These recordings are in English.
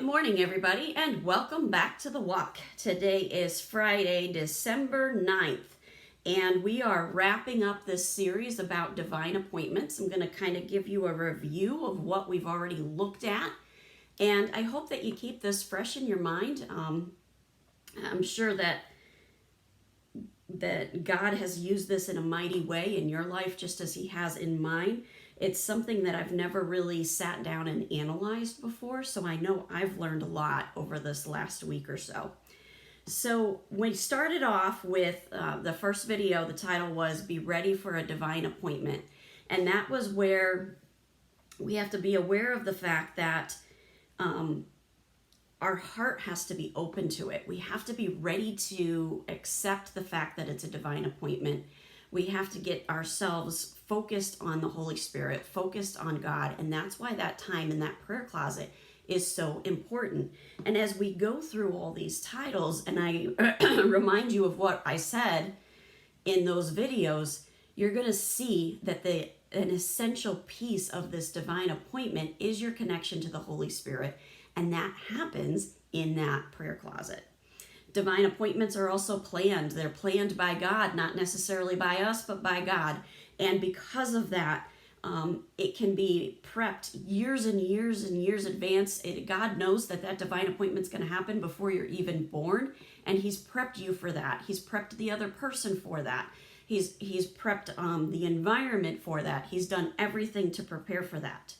morning, everybody, and welcome back to The Walk. Today is Friday, December 9th, and we are wrapping up this series about divine appointments. I'm going to kind of give you a review of what we've already looked at, and I hope that you keep this fresh in your mind. I'm sure that God has used this in a mighty way in your life, just as He has in mine. It's something that I've never really sat down and analyzed before, so I know I've learned a lot over this last week or so. So we started off with the first video. The title was Be Ready for a Divine Appointment, and that was where we have to be aware of the fact that our heart has to be open to it. We have to be ready to accept the fact that it's a divine appointment. We have to get ourselves focused on the Holy Spirit, focused on God, and that's why that time in that prayer closet is so important. And as we go through all these titles, and I remind you of what I said in those videos, you're going to see that an essential piece of this divine appointment is your connection to the Holy Spirit, and that happens in that prayer closet. Divine appointments are also planned. They're planned by God, not necessarily by us, but by God. And because of that, it can be prepped years and years and years advance. God knows that divine appointment's going to happen before you're even born, and He's prepped you for that. He's prepped the other person for that. He's prepped the environment for that. He's done everything to prepare for that.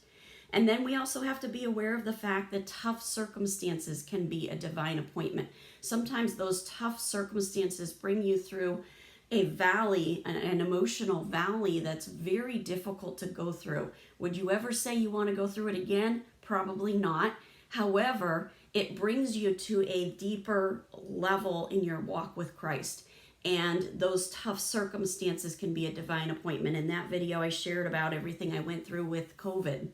And then we also have to be aware of the fact that tough circumstances can be a divine appointment. Sometimes those tough circumstances bring you through a valley, an emotional valley that's very difficult to go through. Would you ever say you want to go through it again? Probably not. However, it brings you to a deeper level in your walk with Christ. And those tough circumstances can be a divine appointment. In that video, I shared about everything I went through with COVID.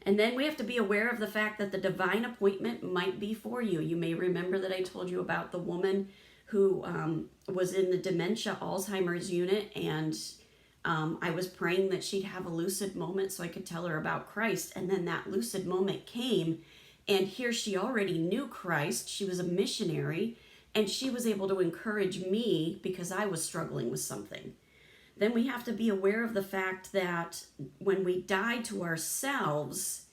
And then we have to be aware of the fact that the divine appointment might be for you. You may remember that I told you about the woman who was in the dementia Alzheimer's unit, and I was praying that she'd have a lucid moment so I could tell her about Christ. And then that lucid moment came, and here she already knew Christ. She was a missionary, and she was able to encourage me because I was struggling with something. Then we have to be aware of the fact that when we die to ourselves,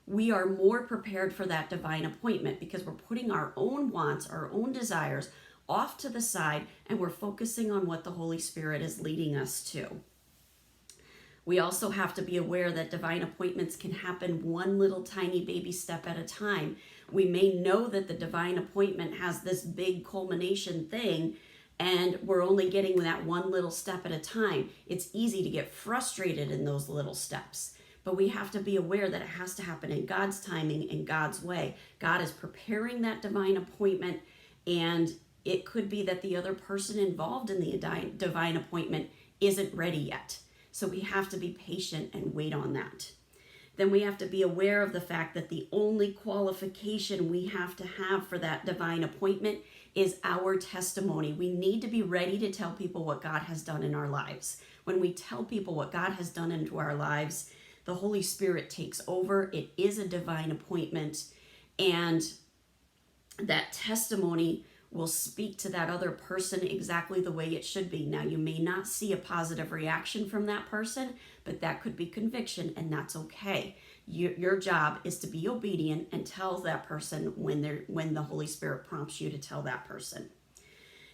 we are more prepared for that divine appointment because we're putting our own wants, our own desires off to the side, and we're focusing on what the Holy Spirit is leading us to. We also have to be aware that divine appointments can happen one little tiny baby step at a time. We may know that the divine appointment has this big culmination thing, and we're only getting that one little step at a time. It's easy to get frustrated in those little steps, but we have to be aware that it has to happen in God's timing, in God's way. God is preparing that divine appointment, and it could be that the other person involved in the divine appointment isn't ready yet. So we have to be patient and wait on that. Then we have to be aware of the fact that the only qualification we have to have for that divine appointment is our testimony. We need to be ready to tell people what God has done in our lives. When we tell people what God has done into our lives, the Holy Spirit takes over. It is a divine appointment, and that testimony will speak to that other person exactly the way it should be. Now, you may not see a positive reaction from that person, but that could be conviction, and that's okay. Your job is to be obedient and tell that person when the Holy Spirit prompts you to tell that person.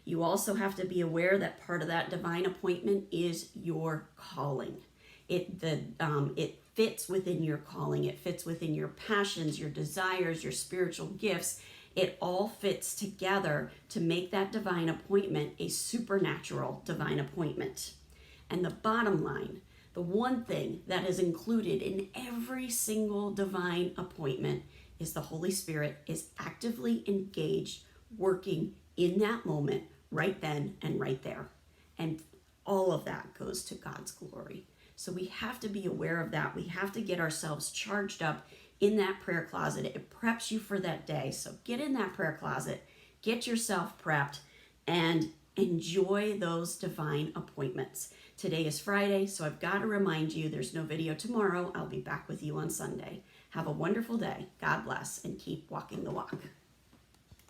You also have to be aware that part of that divine appointment is your calling. It fits within your calling. It fits within your passions, your desires, your spiritual gifts. It all fits together to make that divine appointment a supernatural divine appointment. And the bottom line, the one thing that is included in every single divine appointment is the Holy Spirit is actively engaged, working in that moment, right then and right there. And all of that goes to God's glory. So we have to be aware of that. We have to get ourselves charged up in that prayer closet. It preps you for that day. So get in that prayer closet, get yourself prepped, and enjoy those divine appointments. Today is Friday, so I've got to remind you there's no video tomorrow. I'll be back with you on Sunday. Have a wonderful day. God bless, and keep walking the walk.